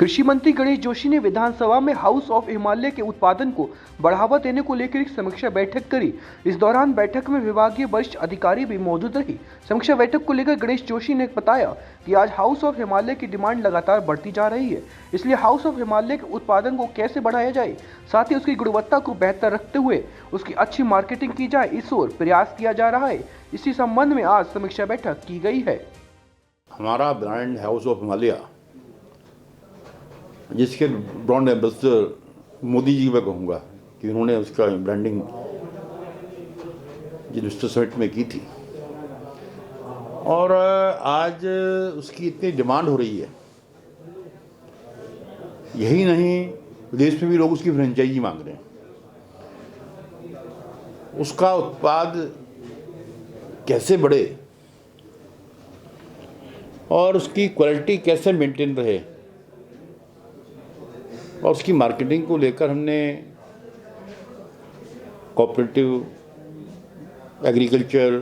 कृषि मंत्री गणेश जोशी ने विधानसभा में हाउस ऑफ हिमालय के उत्पादन को बढ़ावा देने को लेकर एक समीक्षा बैठक करी। इस दौरान बैठक में विभागीय वरिष्ठ अधिकारी भी मौजूद रही। समीक्षा बैठक को लेकर गणेश जोशी ने बताया कि आज हाउस ऑफ हिमालय की डिमांड लगातार बढ़ती जा रही है, इसलिए हाउस ऑफ हिमालय के उत्पादन को कैसे बढ़ाया जाए, साथ ही उसकी गुणवत्ता को बेहतर रखते हुए उसकी अच्छी मार्केटिंग की जाए, इस ओर प्रयास किया जा रहा है। इसी संबंध में आज समीक्षा बैठक की गई है। हमारा ब्रांड हाउस ऑफ हिमालय, जिसके ब्रांड एम्बेसडर मोदी जी मैं कहूँगा कि उन्होंने उसका ब्रांडिंग मिनिस्टर समिट में की थी और आज उसकी इतनी डिमांड हो रही है। यही नहीं, विदेश में भी लोग उसकी फ्रेंचाइजी मांग रहे हैं। उसका उत्पाद कैसे बढ़े और उसकी क्वालिटी कैसे मेंटेन रहे और उसकी मार्केटिंग को लेकर हमने कोऑपरेटिव एग्रीकल्चर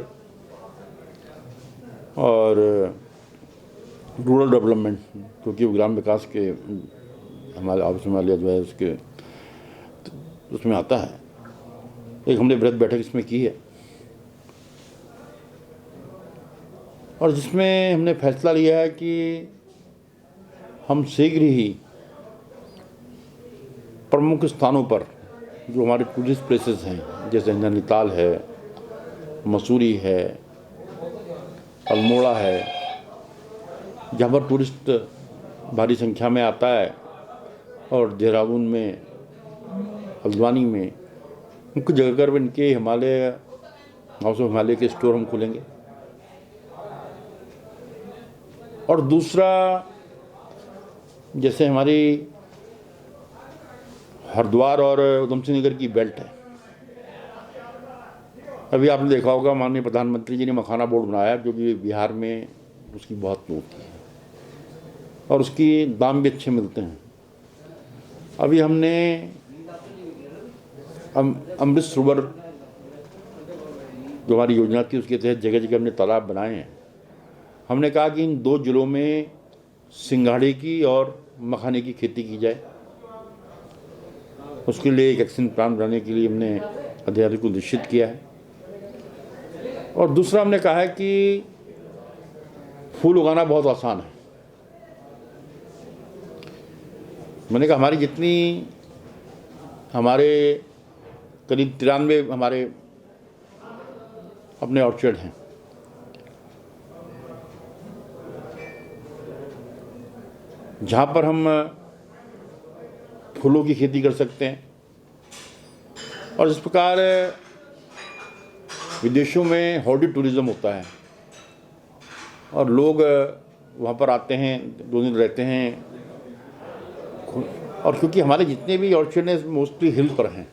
और रूरल डेवलपमेंट, क्योंकि वो ग्राम विकास के हमारे हाउस हिमालय जो है उसके उसमें आता है, एक हमने बृहद बैठक इसमें की है और जिसमें हमने फैसला लिया है कि हम शीघ्र ही प्रमुख स्थानों पर जो हमारे टूरिस्ट प्लेसेस हैं, जैसे नैनीताल है, मसूरी है, अल्मोड़ा है, जहाँ पर टूरिस्ट भारी संख्या में आता है, और देहरादून में, हल्द्वानी में, मुख्य जगह पर इनके हिमालय हाउस ऑफ हिमालय के स्टोर हम खोलेंगे। और दूसरा, जैसे हमारी हरिद्वार और उधम सिंह नगर की बेल्ट है, अभी आपने देखा होगा माननीय प्रधानमंत्री जी ने मखाना बोर्ड बनाया, जो कि बिहार में उसकी बहुत होती है और उसकी दाम भी अच्छे मिलते हैं। अभी हमने अमृत सरोवर जो हमारी योजना थी, उसके तहत जगह जगह हमने तालाब बनाए हैं। हमने कहा कि इन 2 जिलों में सिंघाड़े की और मखाने की खेती की जाए। उसके लिए एक एक्शन प्लान बनाने के लिए हमने अधिकारी को निश्चित किया है। और दूसरा, हमने कहा है कि फूल उगाना बहुत आसान है। मैंने कहा हमारी जितनी हमारे करीब 93 हमारे अपने ऑर्चर्ड हैं, जहाँ पर हम फूलों की खेती कर सकते हैं। और इस प्रकार विदेशों में हॉर्टी टूरिज़्म होता है और लोग वहाँ पर आते हैं, 2 दिन रहते हैं। और क्योंकि हमारे जितने भी ऑर्चर्ड हैं मोस्टली हिल पर हैं,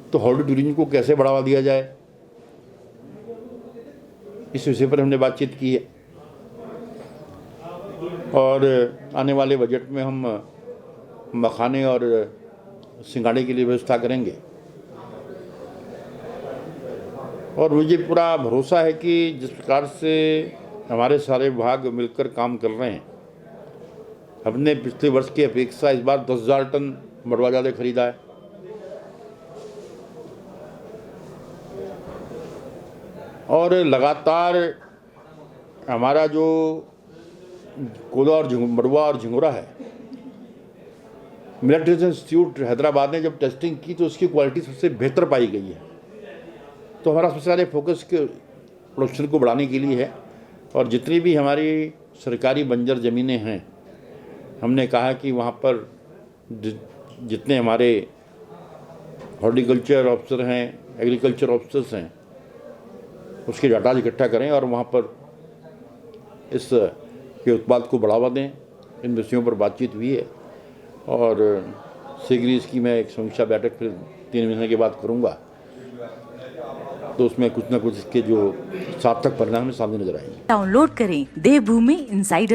तो हॉर्टी टूरिज्म को कैसे बढ़ावा दिया जाए, इस विषय पर हमने बातचीत की है। और आने वाले बजट में हम मखाने और सिंघाड़े के लिए व्यवस्था करेंगे। और मुझे पूरा भरोसा है कि जिस प्रकार से हमारे सारे विभाग मिलकर काम कर रहे हैं, हमने पिछले वर्ष की अपेक्षा इस बार 10,000 टन मड़वा ज़्यादा खरीदा है। और लगातार हमारा जो कोदा और मड़वा और झिंगुरा है, मिलेट रिसर्च इंस्टीट्यूट हैदराबाद ने जब टेस्टिंग की तो उसकी क्वालिटी सबसे बेहतर पाई गई है। तो हमारा सबसे ज़्यादा फोकस के प्रोडक्शन को बढ़ाने के लिए है। और जितनी भी हमारी सरकारी बंजर ज़मीनें हैं, हमने कहा कि वहाँ पर जितने हमारे हॉर्टिकल्चर ऑफिसर हैं, एग्रीकल्चर ऑफिसर्स हैं, उसके डाटा इकट्ठा करें और वहाँ पर इस के उत्पाद को बढ़ावा दें। इन विषयों पर बातचीत हुई है और शीघ्र इसकी मैं एक समीक्षा बैठक फिर 3 महीने के बाद करूँगा, तो उसमें कुछ ना कुछ इसके जो सार्थक परिणाम सामने नजर आएंगे। डाउनलोड करें देवभूमि इनसाइडर।